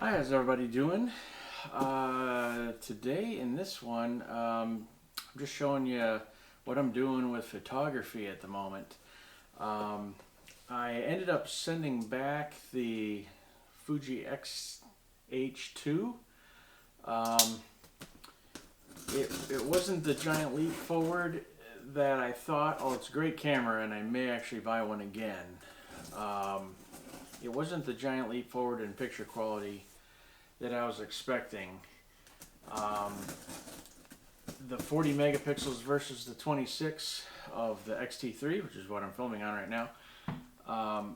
Hi, how's everybody doing? Today in this one, I'm just showing you what I'm doing with photography at the moment. Um, I ended up sending back the Fuji X H2. Um, it wasn't the giant leap forward that I thought. Oh, it's a great camera, and I may actually buy one again. Um, it wasn't the giant leap forward in picture quality that I was expecting. Um, the 40 megapixels versus the 26 of the XT3, which is what I'm filming on right now. Um,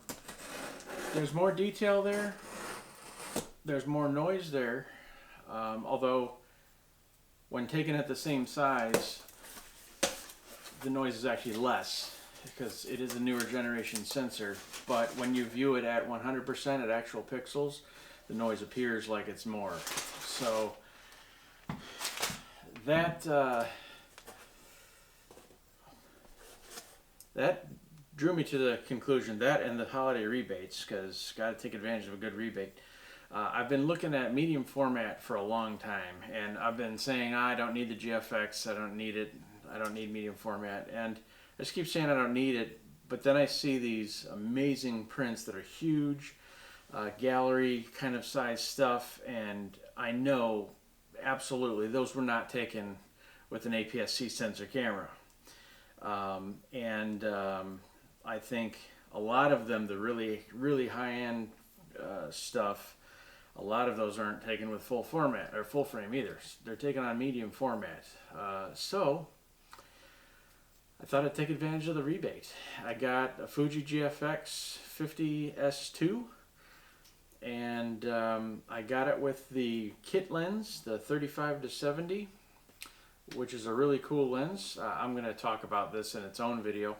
there's more detail there. There's more noise there. Although, when taken at the same size, the noise is actually less because it is a newer generation sensor. But when you view it at 100% at actual pixels, the noise appears like it's more. So that that drew me to the conclusion, that and the holiday rebates, because got to take advantage of a good rebate. I've been looking at medium format for a long time, and I've been saying, I don't need the GFX, I don't need it, I don't need medium format, and I just keep saying I don't need it, but then I see these amazing prints that are huge, gallery kind of size stuff, and I know absolutely those were not taken with an APS-C sensor camera. I think a lot of them, the really high-end stuff, a lot of those aren't taken with full format or full frame either. They're taken on medium format. So I thought I'd take advantage of the rebate. I got a Fuji GFX 50S2, and I got it with the kit lens, the 35-70, which is a really cool lens. I'm going to talk about this in its own video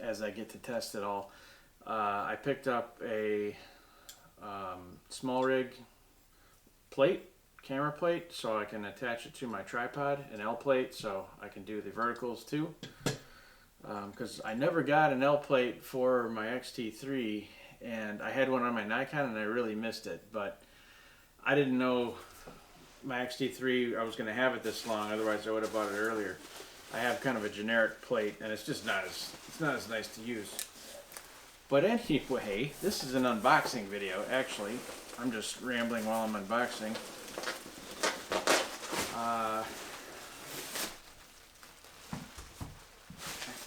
as I get to test it all. I picked up a small rig plate, camera plate, so I can attach it to my tripod, an L plate, so I can do the verticals too. Because I never got an L plate for my XT3, and I had one on my Nikon and I really missed it, but I didn't know my XT3 I was going to have it this long, otherwise I would have bought it earlier. I have kind of a generic plate, and it's just not as nice to use. But anyway, this is an unboxing video. Actually, I'm just rambling while I'm unboxing. I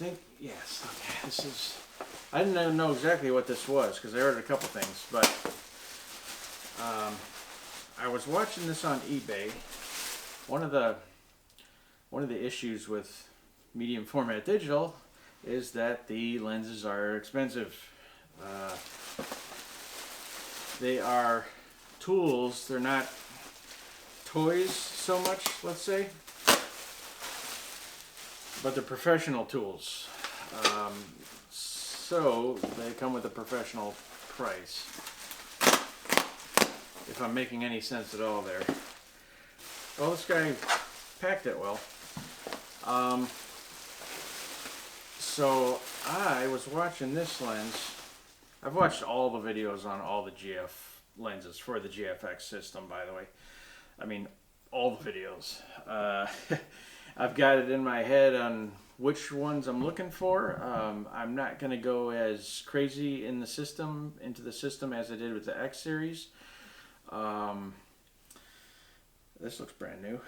think, yes, okay, this is, I didn't even know exactly what this was because I ordered a couple things, but I was watching this on eBay. One of the issues with medium format digital is that the lenses are expensive. They are tools, they're not toys so much, let's say, but they're professional tools. So they come with a professional price, if I'm making any sense at all there. Well, this guy packed it well. So I was watching this lens. I've watched all the videos on all the GF lenses for the GFX system, by the way. I mean, all the videos. I've got it in my head on which ones I'm looking for. I'm not going to go as crazy into the system as I did with the X series. This looks brand new.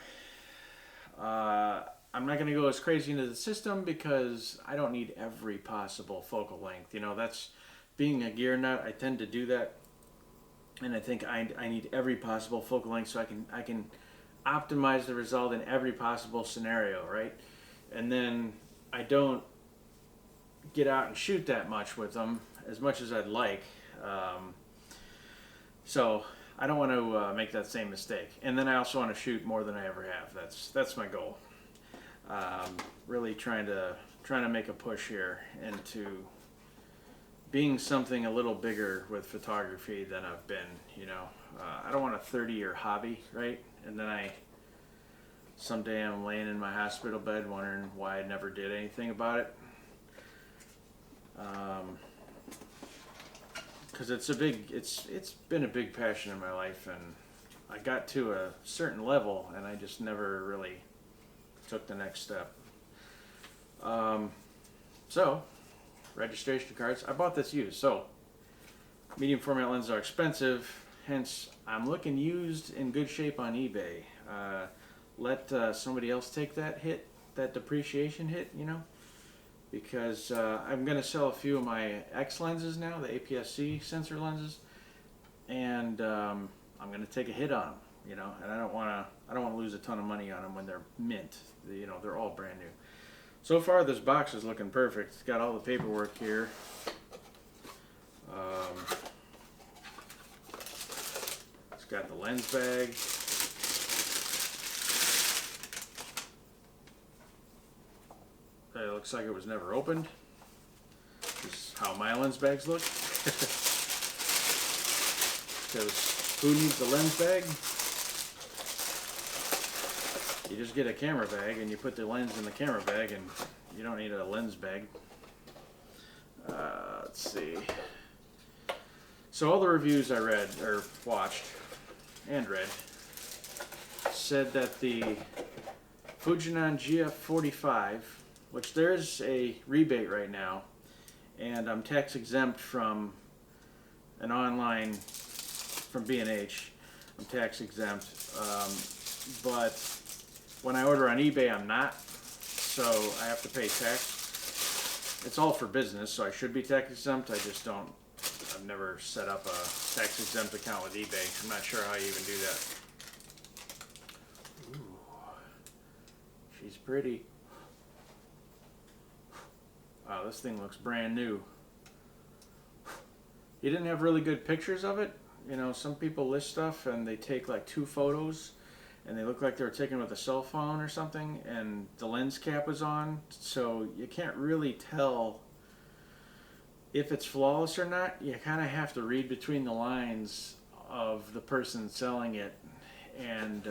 I'm not going to go as crazy into the system because I don't need every possible focal length. You know, that's being a gear nut. I tend to do that, and I think I need every possible focal length so I can optimize the result in every possible scenario, right? And then I don't get out and shoot that much with them, as much as I'd like. So I don't want to make that same mistake. And then I also want to shoot more than I ever have. That's my goal. Really trying to make a push here into being something a little bigger with photography than I've been. You know, I don't want a 30-year hobby, right? And then someday I'm laying in my hospital bed wondering why I never did anything about it. because it's been a big passion in my life, and I got to a certain level and I just never really took the next step. So registration cards, I bought this used. So medium format lenses are expensive, hence I'm looking used in good shape on eBay. Let somebody else take that hit, that depreciation hit, you know, because I'm going to sell a few of my X lenses now, the APS-C sensor lenses, and I'm going to take a hit on them, you know, and I don't want to lose a ton of money on them when they're mint. You know, they're all brand new. So far, this box is looking perfect. It's got all the paperwork here. It's got the lens bag. It looks like it was never opened. This is how my lens bags look. Because who needs a lens bag? You just get a camera bag and you put the lens in the camera bag, and you don't need a lens bag. Let's see. So all the reviews I read, or watched, and read, said that the Fuji GF45, which there's a rebate right now, and I'm tax exempt from an online, from B&H. I'm tax exempt, but when I order on eBay, I'm not, so I have to pay tax. It's all for business, so I should be tax exempt. I just don't. I've never set up a tax exempt account with eBay. I'm not sure how you even do that. Ooh, she's pretty. Wow, this thing looks brand new. He didn't have really good pictures of it. You know, some people list stuff and they take like 2 photos and they look like they were taken with a cell phone or something, and the lens cap is on, so you can't really tell if it's flawless or not. You kind of have to read between the lines of the person selling it, and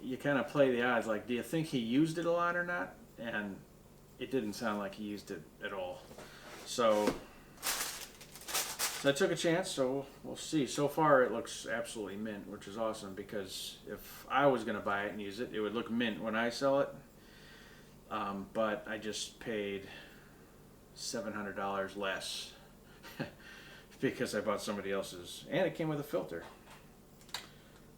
you kind of play the odds, like, do you think he used it a lot or not? And it didn't sound like he used it at all. So I took a chance, so we'll see. So far it looks absolutely mint, which is awesome, because if I was going to buy it and use it, it would look mint when I sell it. But I just paid $700 less because I bought somebody else's, and it came with a filter.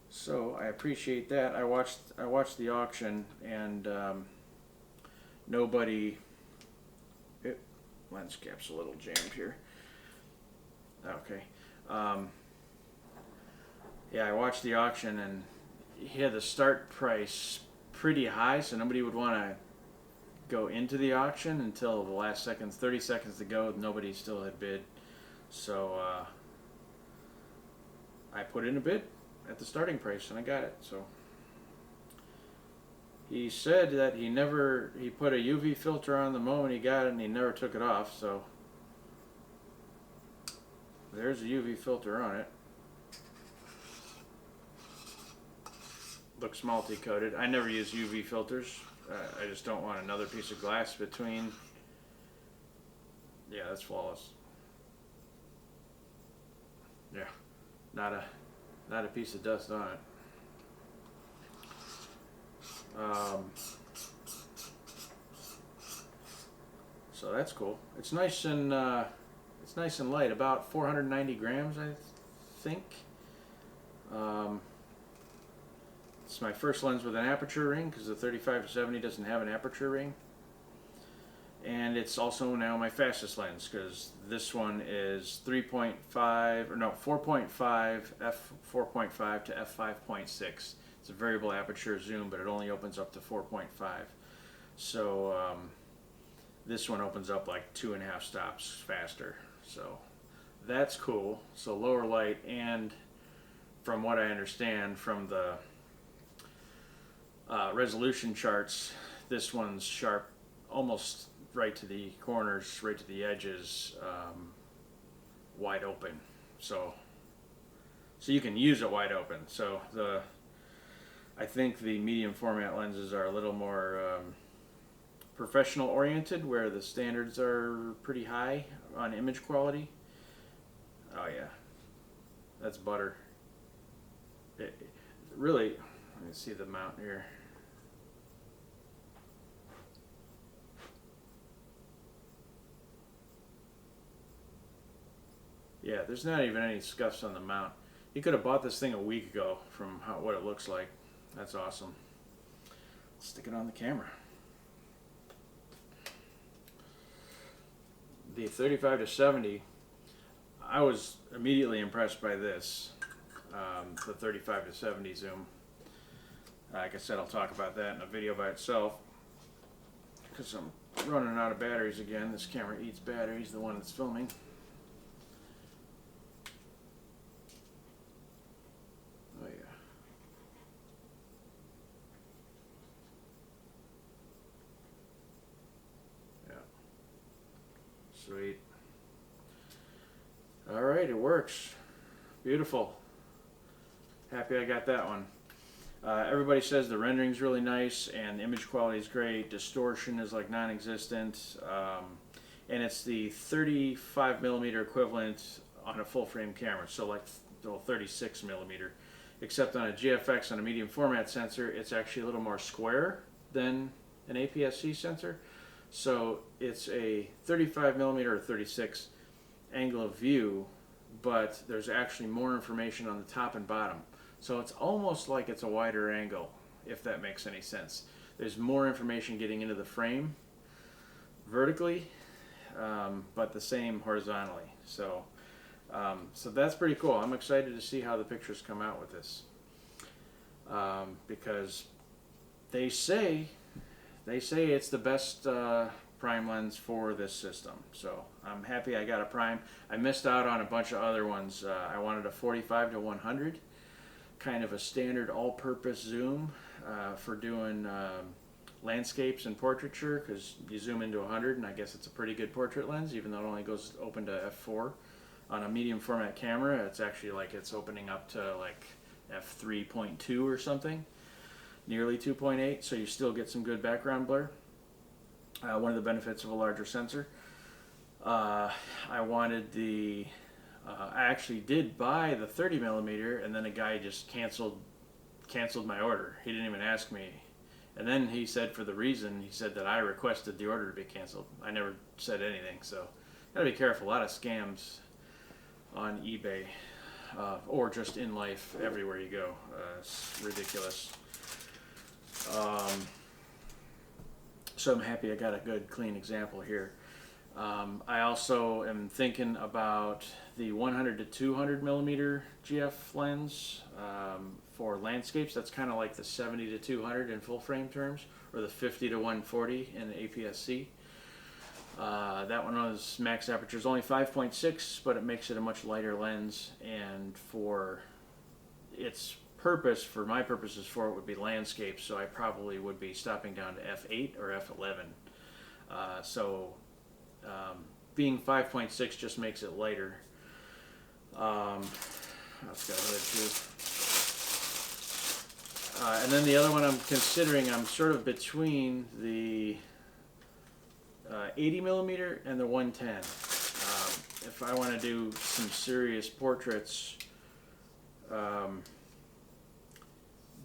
So I appreciate that. I watched the auction, and nobody. Lens cap's a little jammed here. Okay. Yeah, I watched the auction, and he had the start price pretty high, so nobody would want to go into the auction until the last seconds, 30 seconds to go. Nobody still had bid. So I put in a bid at the starting price, and I got it. So he said that he put a UV filter on the moment he got it, and he never took it off. So there's a UV filter on it. Looks multi-coated. I never use UV filters. I just don't want another piece of glass between. Yeah, that's flawless. Yeah, not a piece of dust on it. So that's cool. It's nice and light, about 490 grams, I think. It's my first lens with an aperture ring, because the 35-70 doesn't have an aperture ring. And it's also now my fastest lens, because this one is 4.5 f4.5 to f5.6. It's a variable aperture zoom, but it only opens up to 4.5. So this one opens up like 2.5 stops faster. So that's cool. So lower light, and from what I understand from the resolution charts, this one's sharp, almost right to the corners, right to the edges, wide open. So you can use it wide open. So I think the medium format lenses are a little more professional oriented, where the standards are pretty high on image quality. Oh yeah, that's butter. Really, let me see the mount here. Yeah, there's not even any scuffs on the mount. You could have bought this thing a week ago from what it looks like. That's awesome. Stick it on the camera. The 35 to 70, I was immediately impressed by this. The 35 to 70 zoom. Like I said, I'll talk about that in a video by itself because I'm running out of batteries again. This camera eats batteries, the one that's filming. Oh yeah. Yeah. Sweet. All right, it works. Beautiful. Happy I got that one. Everybody says the rendering's really nice and the image quality is great. Distortion is like non-existent, and it's the 35 millimeter equivalent on a full frame camera, so like 36 millimeter. Except on a GFX on a medium format sensor, it's actually a little more square than an APS-C sensor. So it's a 35 millimeter or 36 angle of view, but there's actually more information on the top and bottom. So it's almost like it's a wider angle, if that makes any sense. There's more information getting into the frame vertically, but the same horizontally. So that's pretty cool. I'm excited to see how the pictures come out with this, because they say it's the best prime lens for this system. So I'm happy I got a prime. I missed out on a bunch of other ones. I wanted a 45 to 100. Kind of a standard all-purpose zoom for doing landscapes and portraiture, because you zoom into 100 and I guess it's a pretty good portrait lens, even though it only goes open to f4. On a medium format camera, it's actually like it's opening up to like f3.2 or something, nearly 2.8, so you still get some good background blur. One of the benefits of a larger sensor. I wanted the I actually did buy the 30 millimeter, and then a guy just canceled my order. He didn't even ask me, and then he said for the reason, he said that I requested the order to be canceled. I never said anything, so gotta be careful. A lot of scams on eBay, or just in life everywhere you go. It's ridiculous. So I'm happy I got a good clean example here. I also am thinking about the 100 to 200 millimeter GF lens for landscapes. That's kind of like the 70 to 200 in full frame terms, or the 50 to 140 in APS-C. That one was max aperture is only 5.6, but it makes it a much lighter lens, and for its purpose, for my purposes for it, would be landscape, so I probably would be stopping down to f8 or f11. Being 5.6 just makes it lighter. That's got a hood too. And then the other one I'm considering, I'm sort of between the 80 millimeter and the 110. If I want to do some serious portraits, the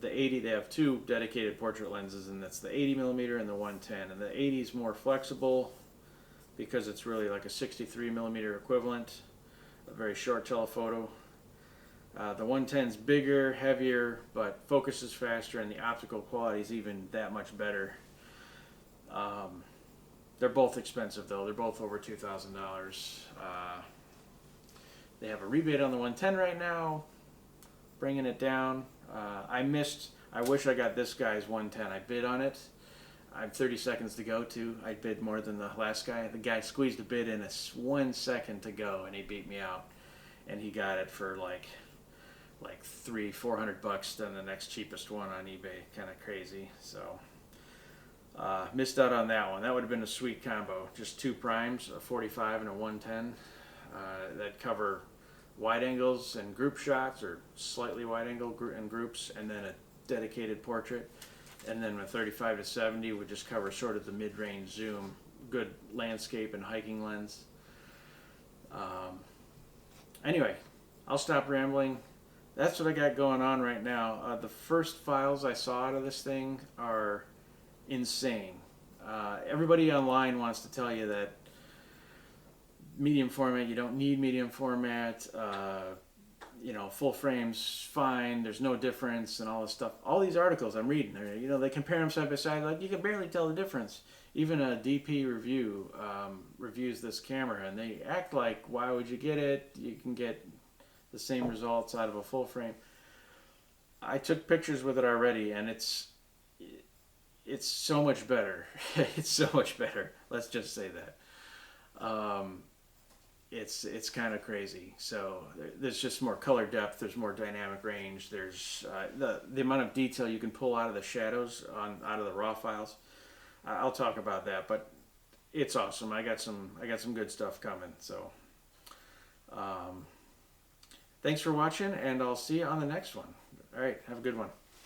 80, they have two dedicated portrait lenses, and that's the 80 millimeter and the 110. And the 80 is more flexible because it's really like a 63 millimeter equivalent, a very short telephoto. The 110 is bigger, heavier, but focuses faster, and the optical quality is even that much better. They're both expensive though. They're both over $2,000. They have a rebate on the 110 right now, bringing it down. I wish I got this guy's 110. I bid on it. I have 30 seconds to go too. I bid more than the last guy. The guy squeezed a bid in 1 second to go, and he beat me out. And he got it for like $300-400 than the next cheapest one on eBay. Kind of crazy. So missed out on that one. That would have been a sweet combo. Just two primes, a 45 and a 110, that cover wide angles and group shots, or slightly wide angle and groups, and then a dedicated portrait. and then with 35 to 70 would just cover sort of the mid-range zoom, good landscape and hiking lens. Anyway, I'll stop rambling. That's what I got going on right now. The first files I saw out of this thing are insane. Everybody online wants to tell you that medium format, you don't need medium format, you know, full frame's fine, there's no difference, and all this stuff. All these articles I'm reading, you know, they compare them side by side, like you can barely tell the difference. Even a DP review reviews this camera, and they act like, why would you get it? You can get the same results out of a full frame. I took pictures with it already, and it's so much better. It's so much better. Let's just say that. It's kind of crazy. So there's just more color depth. There's more dynamic range. There's the amount of detail you can pull out of the shadows out of the raw files. I'll talk about that, but it's awesome. I got some good stuff coming. So thanks for watching, and I'll see you on the next one. All right, have a good one.